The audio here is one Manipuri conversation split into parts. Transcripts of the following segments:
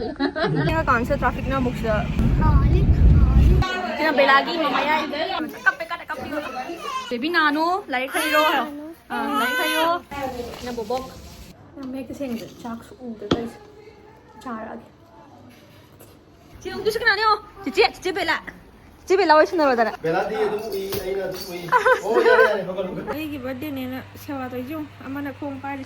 Nga cancel traffic na muk sa. Kina belagi mamaya. Kape ka kape. Baby nano, lai kayo. Lai kayo. Na bobok. Na make the same chak su de guys. Charag. 지금 그 시간 아니요. 집에 나와 있는 거잖아. 벨라디 이 아이나 이. 오 야야 그거. Eigi birthday ne na sewa to jung amana khong pari.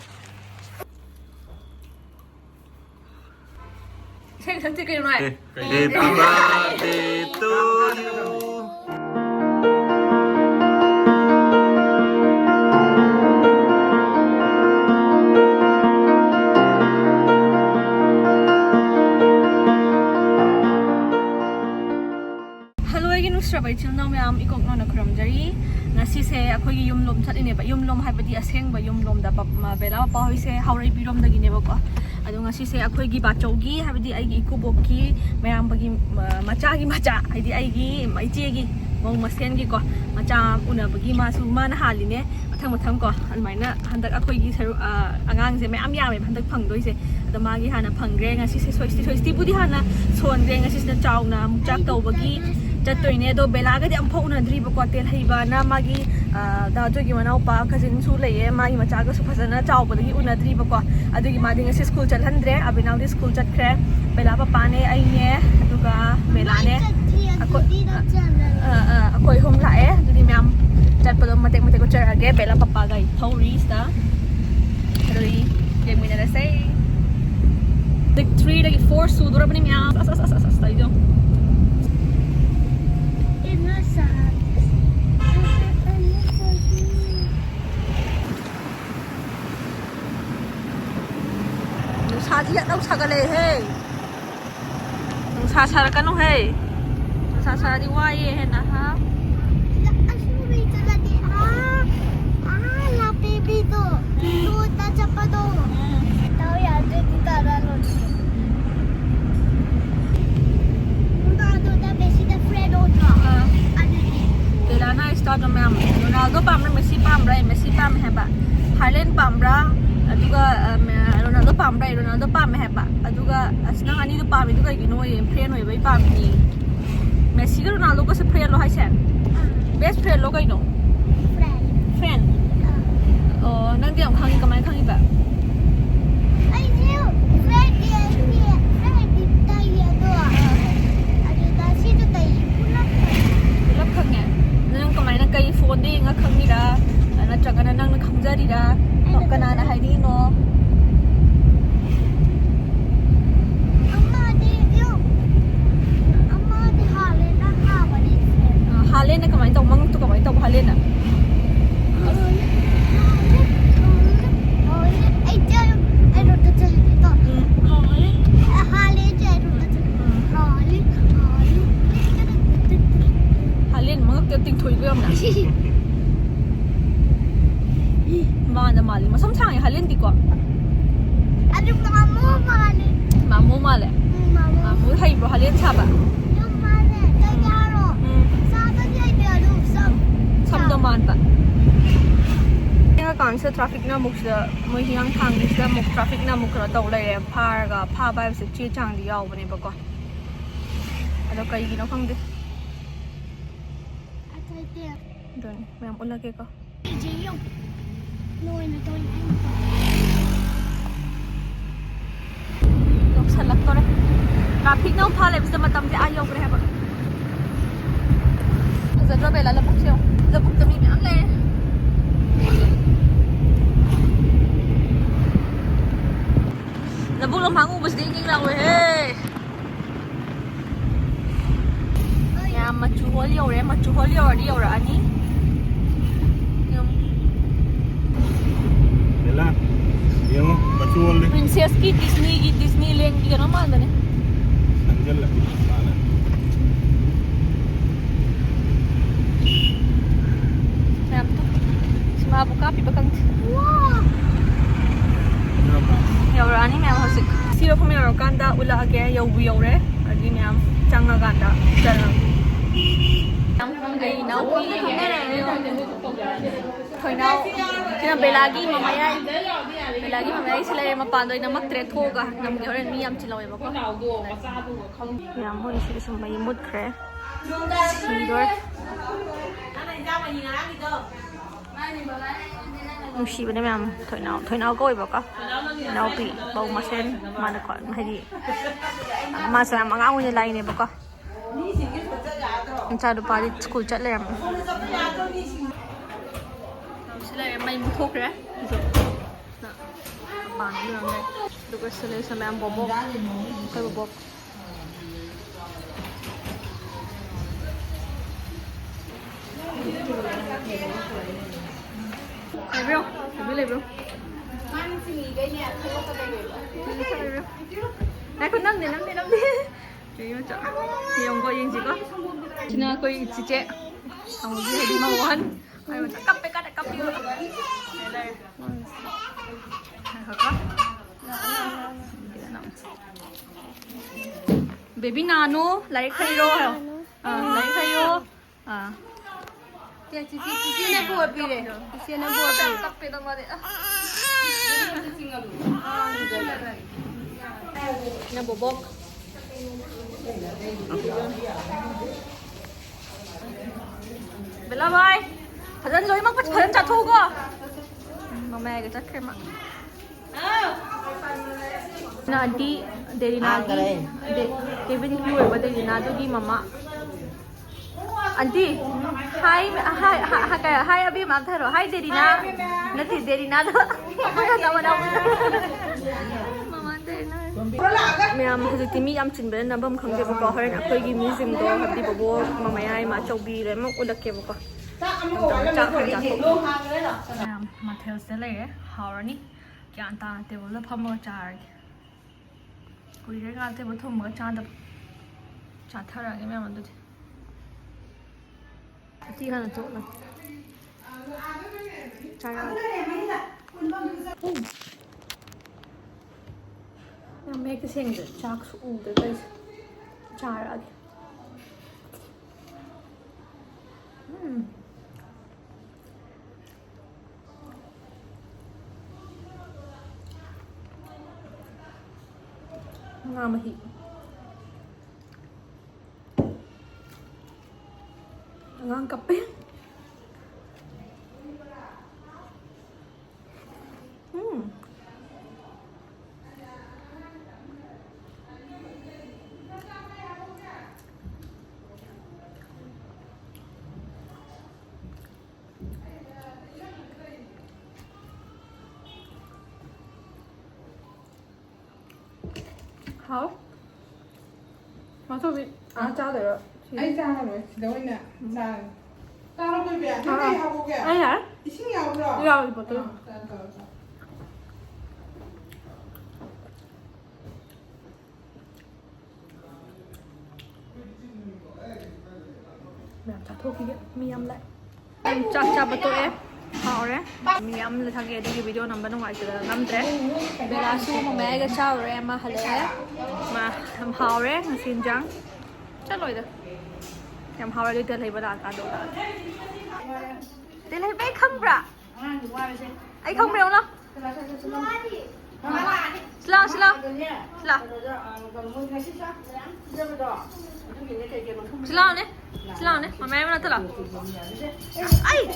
Sen san ti kai noi. Happy birthday to you. Strawberry chill now mayam ikok no na kram jari ngasi se akhoi gi yumlom thatine ba yumlom haibadi aseng ba yumlom da bela pa hoi se haurai birom da gi ne ba ko adu ngasi se akhoi gi ba chougi haibadi ai gi ikubok ki mayam bagi macha haidi ai gi mai che gi mong masen gi ko macha una bagi ma su ma na haline mathang ko almaina handak akhoi gi saru angang se mayam ya me handak phang doi se ada ma gi hana phangre ngasi se soisti budi hana son re ngasi se chaw na mukchak tau bagi Jatuh do belaga di ampau na dribble kuatel hiba na magi dah tu gimana upah kazin sulai ye magi macam agak supaya na jauh pada una dribble kuat adu gimana dengan si school jalan dre abis nanti school jat kre bela apa pane aine juga belane aku home lah jadi miam jat pada mati ko cer age bela papa gai tourist dah jadi yang mana dah say like 3 lagi 4 sudah apa ni miam as tadi tu Saji tak sagale hey. Nung sasara ka no hey. Nung sasara di waye he na ha. La baby do. Do ta chapa do. Tao ya de tara no. Do da besi da Fredo ta. Dela na start na ma'am. Ronaldo pam na Messi pam hai ba. Haaland pam ra. Aduga Ronaldo pam ra Ronaldo pam hai ba. Aduga asnang ani do pam aduga gino ye friend hoy bai pam ni. Messi ga Ronaldo ko se friend lo hai sen. Best friend lo kai no. Friend. Oh nang diam khangi kamai khangi ba. I knew. Friend tai ya do. Adu ta si do tai. Lap khang ya. Nang kamai na kai phone di nga khang ni da. Na chaka na nang khamjari da. Kana na hai ni no. Haaland na kamay tau mang tu kamay tau Haaland na. Haaland mga ting thui ko yam na. Mana mali masam chang ya Haaland di ko. Adu Mamu male. Mamu hai bro Haaland cha ba. Samdaman ba. Nga cancel traffic na muk sa mo hiyang thang ni sa muk traffic na muk ra tau lai par ga pha ba se chi chang di yaw bane ba ko. Ado kai gi no khang de. Don ma'am ulah ke ko. Nok salak ko ra. Traffic na pha le sa matam se ayaw ko re ba. Sa dra bela labuk siyo. Labuk tami mi am le. Labuk lam hang ubus ding king lang we hey. Ya machu holio di ora ani. Bella. Yang machu holio. Princess ki Disneyland ki kana man ne. Anjal la. Buka pi bakang. Wow. Yaura ani ma'am hosik. Siro ko meron kanda ula age yaw re. Adi ma'am changa kanda. Jana. Ang gai nau ki. ThoiNao sina Belagi Mamayai Belagi Mamayai sila yung mapando na magtreto ka namgi oren mi am chilaw ba ko ya mo isi sum may mood kre sidor nusi ba na ma'am ThoiNao ko iba ka ThoiNao pi bau masen mana ko hadi masa mga ngun lai ne ba ka ang chado pa dit school chat le sila may muthok re na pan lang ne dugo sila sa may bobok kay bobok bro bili bro ai ko nang din Jadi macam yang kau yang jika, cina kau yang cicek, kamu dia di mawan, ayo macam kape kada kape juga. Baby nano, like kayo, like kayo, Cici nak buat pilih. Cici nak buat pilih. kape dong ada. Na bobok. Bella boy, phật lối mắc phật chặt thu cơ. Mẹ cái chắc khem ạ. Na di dari nadi, Kevin keluar pada dari nadi di mama. Auntie, hi abi mak tharo, hi dari na, nanti dari na tu. Mana tahu mana. Mama dari na. Ma'am hajiti mi am chin ben nabam khang de ba horen akhoi gi museum do habdi bobo mamayai ma chaubi re ma ulak ke ba cha khang ja to ma'am mathel se le haurani kyan ta te bol pham ma char koi re ga te bo thum ma cha da cha thara ge ma'am do ti han to na cha Jag märker sen det chax ord det är charad. Ngamahi. Ngang kape. Hảo mà thôi bị cha được rồi anh cha rồi đâu anh nè cha ta đâu có việc cái này học bộ kìa anh hả đi xin nhau rồi rồi bỏ tôi mẹ cha thôi kia mi âm lại em cha bỏ tôi em hảo đấy mi âm là thằng kia đi video nằm bên ngoài từ năm tre bây giờ su mà mẹ cái chào rồi em mà hả mà em hảo đấy mà xin chăng chắc rồi được em hảo đấy tiền lấy bao cả đồ đó tiền lấy bé không ra anh không đều lắm Sila nè, mà mẹ nó tức là ai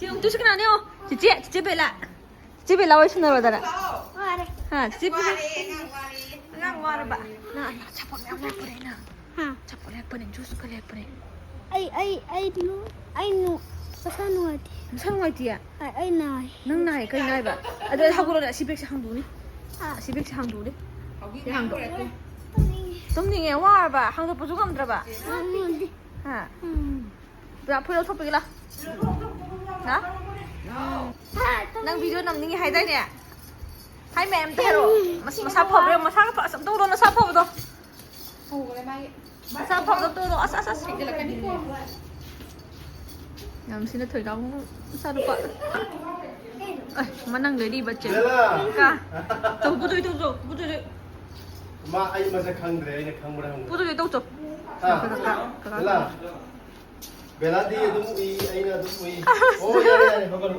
chị không chú sức nào đâu chị bị lau ấy rồi đó ha chị bị ngang qua rồi bạn nè chắp vào em lên nè chắp vào lên chú sức lên ai nu sao ngoài thì ai này nâng này cây này bạn à đây học rồi chị biết sẽ hàng đủ đi chị biết sẽ hàng đủ đi sẽ hàng đủ tôm thì nghe quá bà hàng đủ bao nhiêu cầm ra ha bây giờ thôi bây giờ đó đang video nằm như hay đây nè hai mẹ em thế rồi mà sao phồng rồi mà sao phồng sắm đâu nó sao phồng đâu sao phồng đâu đâu sao làm xin nó thổi đóng sao được vậy mà năng lấy đi bật chế cả đâu bút tôi mà anh mà sẽ khăng đấy này khăng một bút tôi đâu chụp là ꯕꯦꯂꯥꯗꯤ ꯑꯗꯨꯝ ꯎꯏ ꯑꯩꯅ ꯑꯗꯨꯝ ꯎꯏ ꯑꯣ ꯌꯥꯔꯦ ꯌꯥꯔꯦ ꯍꯧꯒꯠꯂꯨ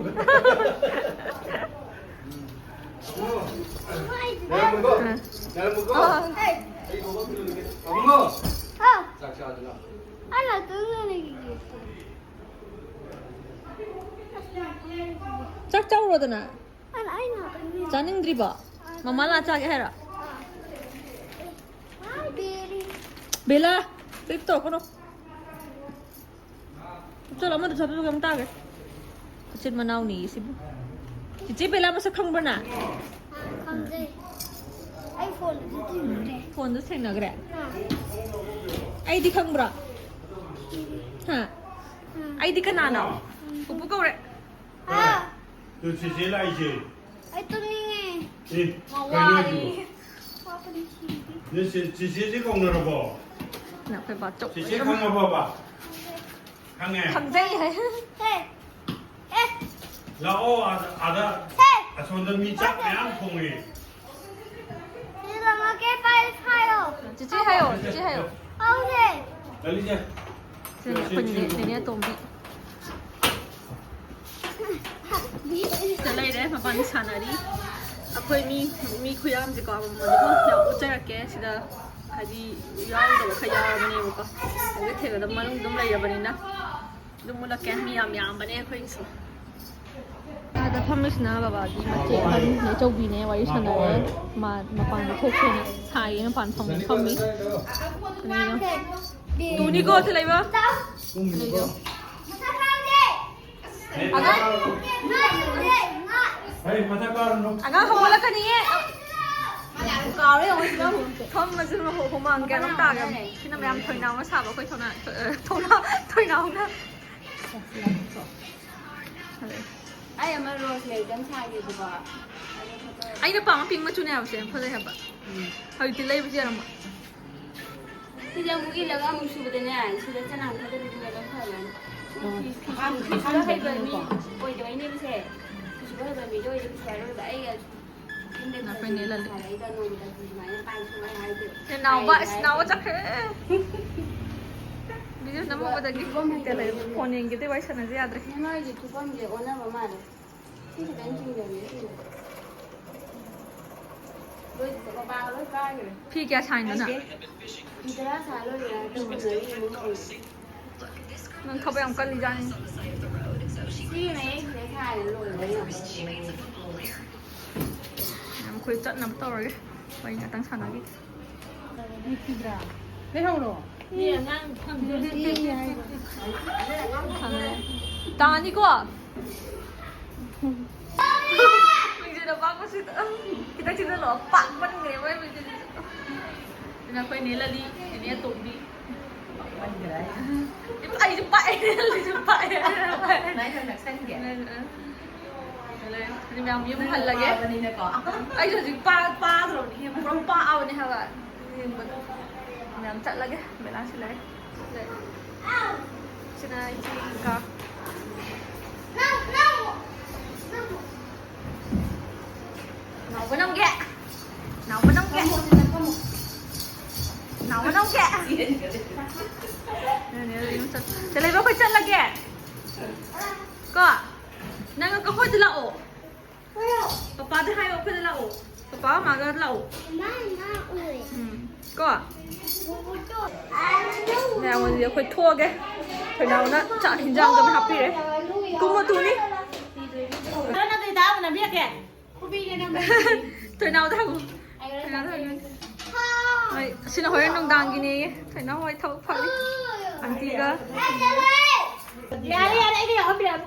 ꯌꯥꯔꯝꯃꯨꯀꯣ ꯌꯥꯔꯝꯃꯨꯀꯣ ꯑꯩ ꯍꯧꯒꯠꯄꯤꯔꯨꯒꯦ ꯑꯃꯨꯡꯉꯣ ꯆꯥꯛ ꯆꯥꯗꯨꯅ ꯑꯩꯅ ꯇꯨꯝꯅꯤꯡꯉꯤ ꯆꯥꯛ ꯆꯥꯎꯔꯣꯗꯅ ꯑꯩꯅ ꯇꯨꯝꯅꯤꯡꯉꯤ ꯆꯥꯅꯤꯡꯗ꯭ꯔꯤꯕꯣ ꯃꯃꯥ ꯂꯥ ꯆꯥꯒꯦ ꯍꯥꯏꯔꯣ ꯕꯦꯔꯤ ꯕꯦꯂꯥ ꯀ꯭ꯂꯤꯞ ꯇꯧꯔꯛꯀꯅꯣ ꯆꯠꯂꯣ ꯑꯃꯗ ꯆꯠꯄꯗꯨꯒ ꯑꯃ ꯇꯥꯒꯦ ꯃꯆꯤꯟ ꯃꯅꯥꯎꯅꯤ ꯁꯤꯕꯨ ꯆꯤꯆꯦ ꯕꯦꯂꯥ ꯃꯁꯛ ꯈꯪꯕ꯭ꯔ ꯅꯪ ꯈꯪꯖꯩ ꯑꯩ ꯐꯣꯟꯗꯁꯨ ꯊꯦꯡꯅꯗꯦ ꯐꯣꯟꯗ ꯊꯦꯡꯅꯈ꯭ꯔꯦ ꯑꯩꯗꯤ ꯈꯪꯕ꯭ꯔꯣ ꯍꯥ ꯑꯩꯗꯤ ꯀꯅꯥꯅꯣ ꯄꯨꯄꯨ ꯀꯧꯔꯦ 또 제일 아이지. ꯑꯩ ꯇꯨꯝꯅꯤꯡꯉꯦ 예. 와리. ꯋꯥꯄꯗꯤ ꯁꯤꯗꯤ 너 제일 공로로 봐. ꯅꯈꯣꯏ ꯕꯥꯆꯧ 제일 강로 봐봐. 강해. ꯈꯪꯖꯩ ꯍꯥꯏ ꯍꯦ ꯑꯦ 라오 아다. 아손더 미짝 그냥 통해. 일어나게 빨리 타요 찌찌 하요 찌찌 하요 아우네 달리자. คนนี้ในนี้ตรงบีจะไล่ได้มาบ้านฉันอะไร아코이 미คุยาม지고 야 우짜라게 시다 하디 야우도 khayabane boka age thega da manung dum layabani dum mulake miyam bane khoi su ada phamishna baba di mache an ne choubi ne wari sanare ma mapan thokhe ne sai ne pan thong phammi tuni ko thlai ba aga 아이 마타카르노. aga hola kaniye kaure oi ba thom ma jin ho ho mang ga ta ga sina mayam thoina ma sa ba khoi thona thoina na ai ama rose le jam cha ge ba ai na pa ma ping ma chu ne ha se phale ha ba hai ti lai ba ji ram ti ja mu gi la ga mu shu ba de ne ai shi da chana tha de ni la kha la am hai ba mi oi de ni bi se shi ba ba mi doi de bi se ro ba ai ga na pe ne la ai da no da bi ma ya pai su mai hai de ne naw ba naw chak he video namo ba da gi te lai phone ing ge te wai sana ji adre ne ma ji tu pon ge ona ma ma de ti de ben jing de ni loi de ba loi ka ge phi kya sign na ti da sa loi ya tu ma de ni mo nang khabai am kan li jani si này sẽ khai lồi đấy am khoi chat nam to rồi wai na tang sana gi 레하우로 ta ni ko mình giờ đâu có sự kita chỉ lo pak ban nge wai mình na koi ne la li ne to bi aiจะไปเลยจะไปไหนทางไหนเส้นแกเลยนี่แมวมีมันละแกวันนี้เนี่ยก็ไอ้จะจิป้าตรงนี้มันร้องป้าเอาเนี่ยค่ะนี่มันแมวจัดละแกเวลาใช่เลยใช่ไหมจริงก็หนาวไม่ต้องแกะหนาวไม่ต้องแกะหนาวไม่ต้องแกะจะเลยว่าค่อยจัดละแกก็นั่งก็ค่อยจะละโอป้าจะให้โอค่อยจะละโอป้ามาก็ละโอก็เนี่ยวันนี้ค่อยทั่วแกค่อยเรานะจะหินจังจะไม่ฮับปี้เลยกูมาตูนี่แล้วนั่งตีตามันน่ะเบี้ยแกthôi nào thằng thôi nào thằng này xin hỏi anh đồng đàng gini thôi nào hỏi thâu phải anh chị cơ ya ya đây cái hộp đẹp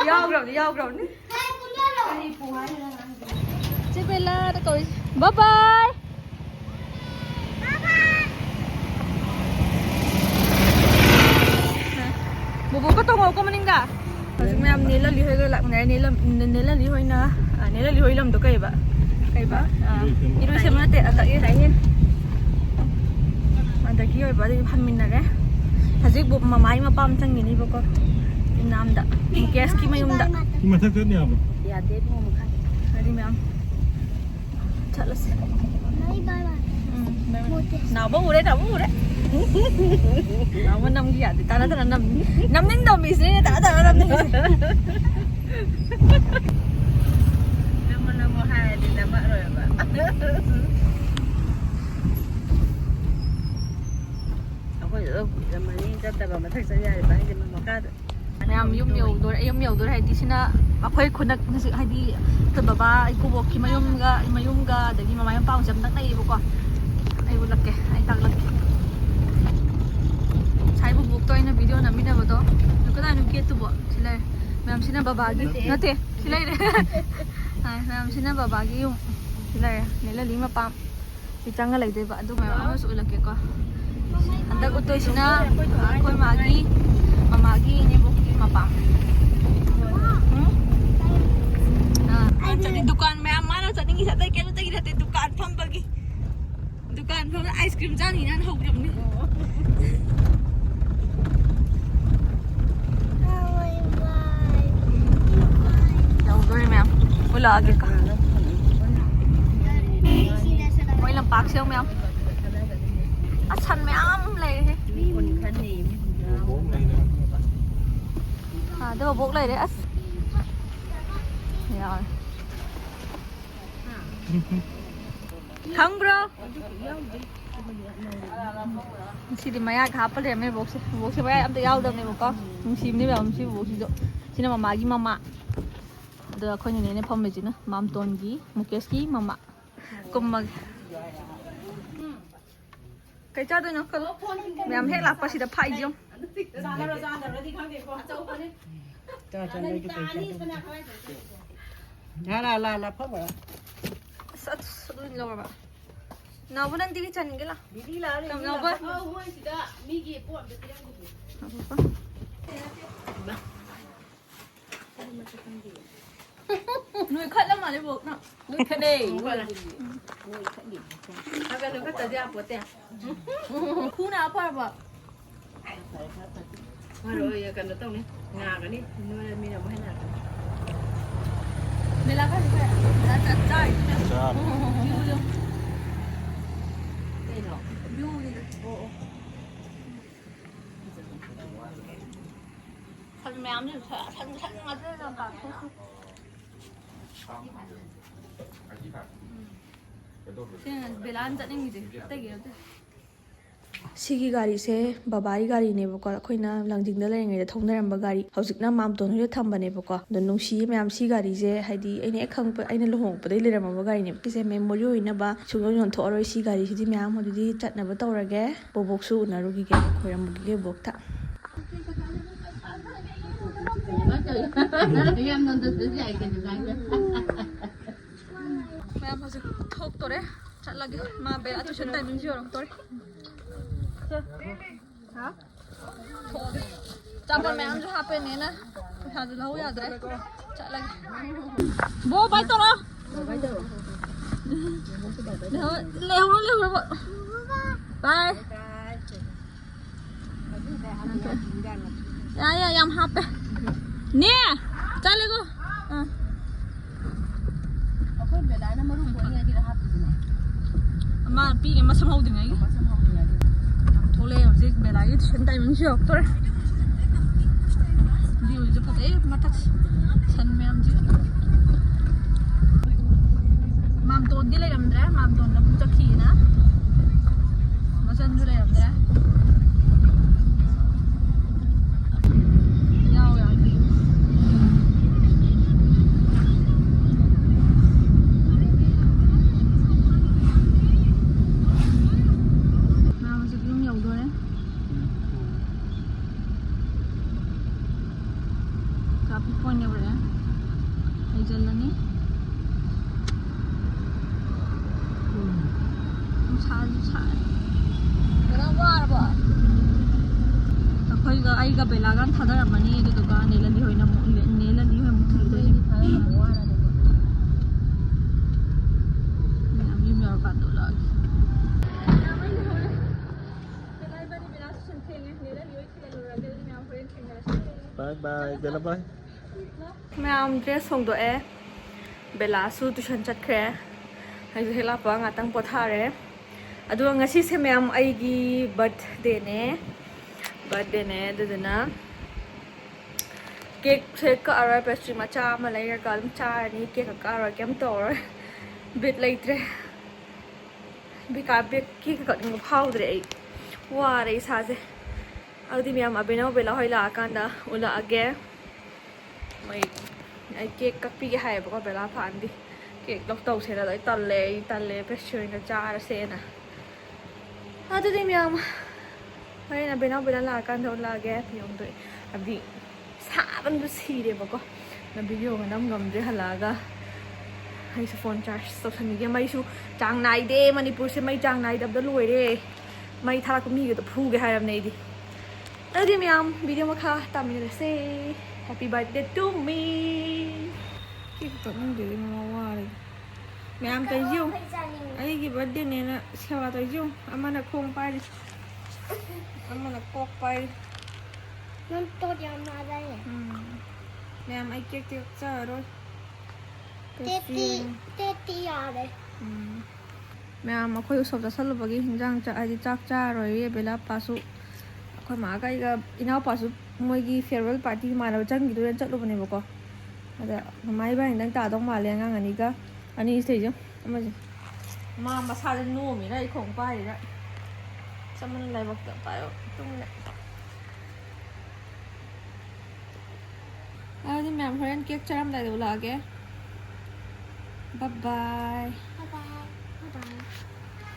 vô rồi chị Bella đã coi bye bye bố có tông hồ có mình đã chúng em nila li hoy lak ngai nila li hoy na nila li hoy lam to kai ba iru se ma te ata ye hai anda ki hoy ba ri phan min na re hajik bu ma mai ma pam chang ni ba ko nam da gas ki mayum da 마타카르니야 뭐. ya de mo mo khai hari me am chalas bye bye nào bố đấy nào bố đấy nào mà năm kia thì ta đã năm đến đầu mình sẽ ta đã năm đến năm hai thì là vợ rồi bà aku zaman ini kita bawa tak saja di bawah zaman makan. Mayam yum yum dor hai tisina akhoi khunak nasi hadi ta baba iku bok ki mayum ga dagi mamayam pau jam tak nai boko ai bulak ke ai tak lak sai bu buk to ina video na mina bodo ko da nu ke tu bo silai mayam sina baba gi nate silai re hai mayam sina baba gi yum silai ne la lima pam ti changa lai de ba du mayam su lak ke ko andak utoy sina koi mamagi ini bukti mapam jadi dukaan mayam mana jadi isa tay kelo tay gidate dukaan pam bagi dukaan pam ice cream jani nan hau jam ni jauh dulu mayam wala age ka koi lampak siya mayam asan mayam lay đây là bốc này đấy rồi không bro xin đi mày khá phải làm mấy bốc xe vậy em tự giao được này một con không xin đi vào không xin bốc xin rồi xin là mama gì mama được coi như này phong mấy chứ nữa mam tôn gì một cái gì mama cùng mà cái cho tôi nó không em hết là phải xin được phải gì không cho đây cho cái là phấp rồi sat lo ba nào vẫn đang đi chân cái là đi là nào vẫn ôi chị đã mi gì buồn được cái nuôi khát lắm mà đấy buộc nào nuôi cái này cái đứa cái tờ bột tè khu nào phải bọc rồi cần được tông này ngà cái đi nuôi mi nào mới nào đây là cái gì vậy là trời đây nó thân mèo như thân mà thế là bà बेलान चलेंगे जी सिगी गाड़ी से बाबाई गाड़ी ने बको अखोइना लंजिंग दा लेंगे थौनरम गाड़ी हौजिकना मामतोन होय थंबने बको द नुंसी मैम सी गाड़ी से हाइदी अइने खंग अइने लोहोंग पदai लेरम गाड़ी ने पिसे मेमोरी होइना बा सुगो योन थोरoi सी गाड़ी सिदी मैम होदि चटनब तौरगे बोबोकसु उनारुगी के खोरमगे बोकता em non được cái gì cái ma'am हजि थोक तोरे चलगे मा बेला ट्यूशन टाइमिंग जी और तोरे हाँ चापर मैम जो यहाँ पे नहीं ना यहाँ जो लाओ याद रहे चलगे वो बाय तो ना ले हो बाय या यम यहाँ पे ने चलेगो mà pi cái mà xong hậu thì ngay thôi lên rồi về lại cái chân tay mình chưa thôi điều gì có thể mà thật chân mềm chứ mam tôn đi lấy làm đấy mam tôn là cũng chắc khí na mà chân đi lấy làm đấy 아이가 벨라간 타다라마니 이도가 네란디 호이나 네란디 호이 무트리도 남이 멸간도라 Bye bye, Bella bye. Ma'am dress होंदोए बेला सु ट्यूशन चटख्रे हाइजे हेलापा ngatang pothare ꯑꯗꯨꯒ ꯉꯁꯤꯁꯦ ꯃꯌꯥꯝ ꯑꯩꯒꯤ ꯕꯔꯊꯗꯦꯅꯦ ꯑꯗꯨꯗꯨꯅ ꯀꯦꯛꯁꯦ ꯀꯛꯑꯔꯣꯏ ꯄꯦꯁꯇ꯭ꯔꯤ ꯃꯆꯥ ꯑꯃ ꯂꯩꯔꯒ ꯑꯗꯨꯝ ꯆꯥꯔꯅꯤ ꯀꯦꯛꯀ ꯀꯛꯑꯔꯣꯏ ꯀꯩꯝ ꯇꯧꯔꯔꯣꯏ ꯕꯤꯠ ꯂꯩꯇ꯭ꯔꯦ ꯀꯦꯛꯀ ꯀꯛꯅꯤꯡꯕ ꯐꯥꯎꯗ꯭ꯔꯦ ꯑꯩ ꯋꯥꯔꯦ ꯏꯁꯥꯁꯦ ꯑꯗꯨꯗꯤ ꯃꯌꯥꯝ ꯑꯕꯦꯅꯥꯎ ꯕꯦꯂꯥ ꯍꯣꯏ ꯂꯥꯛꯑꯀꯥꯟꯗ ꯎꯠꯂꯛꯑꯒꯦ ꯃꯣꯏ ꯑꯩ ꯀꯦꯛ ꯀꯛꯄꯤꯒꯦ ꯍꯥꯏꯌꯦꯕꯀꯣ ꯕꯦꯂꯥ ꯐꯥꯟꯗꯤ ꯀꯦꯛ ꯇꯧꯁꯦꯅ ꯑꯩ ꯇꯜꯂꯦ ꯄꯦꯁꯇ꯭ꯔꯤ ꯑꯣꯏꯅ ꯆꯥꯔꯁꯦꯅ ꯑꯗꯨꯗꯤ ꯃꯌꯥꯝ ꯍꯣꯔꯦꯟ ꯑꯕꯦꯅꯥꯎ ꯕꯦꯂꯥ ꯂꯥꯛꯑꯀꯥꯟꯗ ꯎꯠꯂꯛꯑꯒꯦ ꯐꯤꯌꯣꯡꯗꯣ ꯍꯥꯏꯕꯗꯤ 사반도 시리버거 나 비디오가 남감들 할라가 하이스 폰 차르지 ꯇꯧꯁꯟꯒꯦ ꯃꯩꯁꯨ ꯆꯥꯡ ꯅꯥꯏꯗꯦ ꯃꯅꯤꯄꯨꯔꯁꯦ ꯃꯩ ꯆꯥꯡ ꯅꯥꯏꯗꯕꯗ ꯂꯣꯏꯔꯦ ꯃꯩ ꯊꯥꯔꯛꯄ ꯃꯤꯒꯗꯣ ꯐꯨꯒꯦ ꯍꯥꯏꯔꯕꯅꯦ ꯑꯩꯗꯤ ꯑꯗꯨꯗꯤ ꯃꯌꯥꯝ ꯚꯤꯗꯤꯑꯣ ꯃꯈꯥ ꯇꯥꯃꯤꯟꯅꯔꯁꯦ ꯍꯦꯄꯤ ꯕꯔꯊꯗꯦ ꯇꯨ ꯃꯤ ꯀꯦꯛ ꯀꯛꯅꯤꯡꯗꯦꯗꯤ ꯃꯃꯥ ꯋꯥꯔꯦ ꯃꯌꯥꯝ ꯇꯧꯏꯖꯨ ꯑꯩꯒꯤ ꯕꯔꯊꯗꯦꯅꯦꯅ ꯁꯦꯕꯥ ꯇꯧꯏꯖꯨ ꯑꯃꯅ ꯈꯣꯡ ꯄꯥꯏꯔꯤ ꯑꯃꯅ ꯀꯣꯛ ꯄꯥꯏꯔꯤ 넌 또 연하다니. ma'am ay cake caksaroy 떼띠야래. ma'am akoy usap chasalubagi hinjang adi chak charoy bela pasu akoy ma ga iga inaw pasu moigi farewell party manaba changidu chatlubane bako ada mai ba hindang ta dong male ngang ani ga ani stage amaje ma masa de no mi rai khong pai ra saman lai bak ta payo tung ne 아니 ma'am horen cake charam dai ulage bye bye Bye-bye.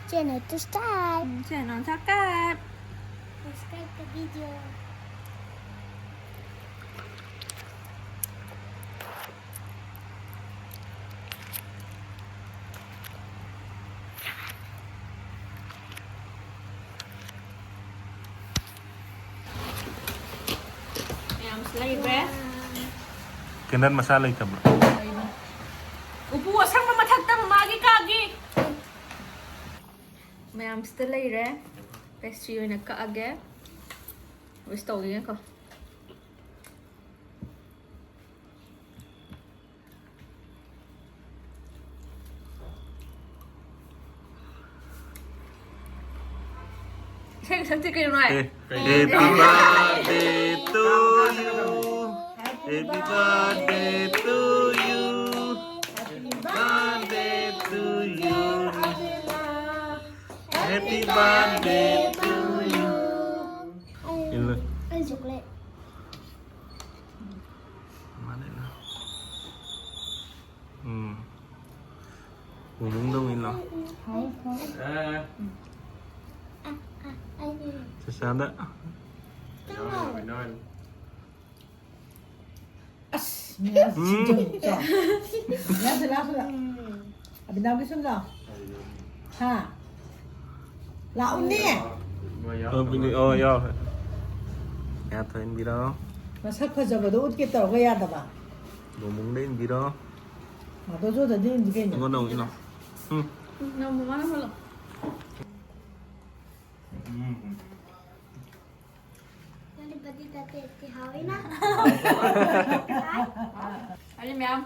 Channel to start. channel subscribe Subscribe the video. ma'am slay bread Kenan masala ito bro. upo sang mamathagta mamagi kagi ma'am still leire pastry oina kaage wis tawgi ko Say something kayo na Happy birthday to you. Happy birthday to you. Birthday to you. Happy birthday to you. Ilo. Ay, chocolate. Mana na? Umong dong ilo. Sasada. Ya sila. Abin daw gusto nga. Ha. Laon ni. Oh, yo. Ya to in biro. Masak fazabado ut ke tawga yada ba. Umong din biro. Madozo da din digay. Ngonong ilo. na mama na Nani patita tete hawina. Ani ma'am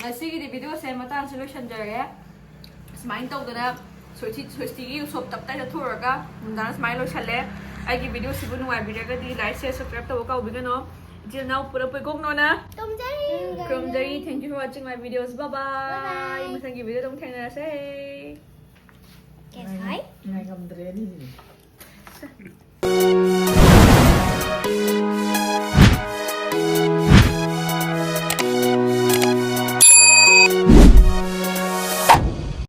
ngasi video se matang solution jare smile tawdana Swasti gi usop tapta ja thuraga mundana smile lo chale ai gi video sibu nuai biraga di like share subscribe taw ka ubigano JakeNao pura poi gok no na from Jerry thank you for watching my videos bye bye masang gi video dong thena se Guess hi. Ngay kam dre ni.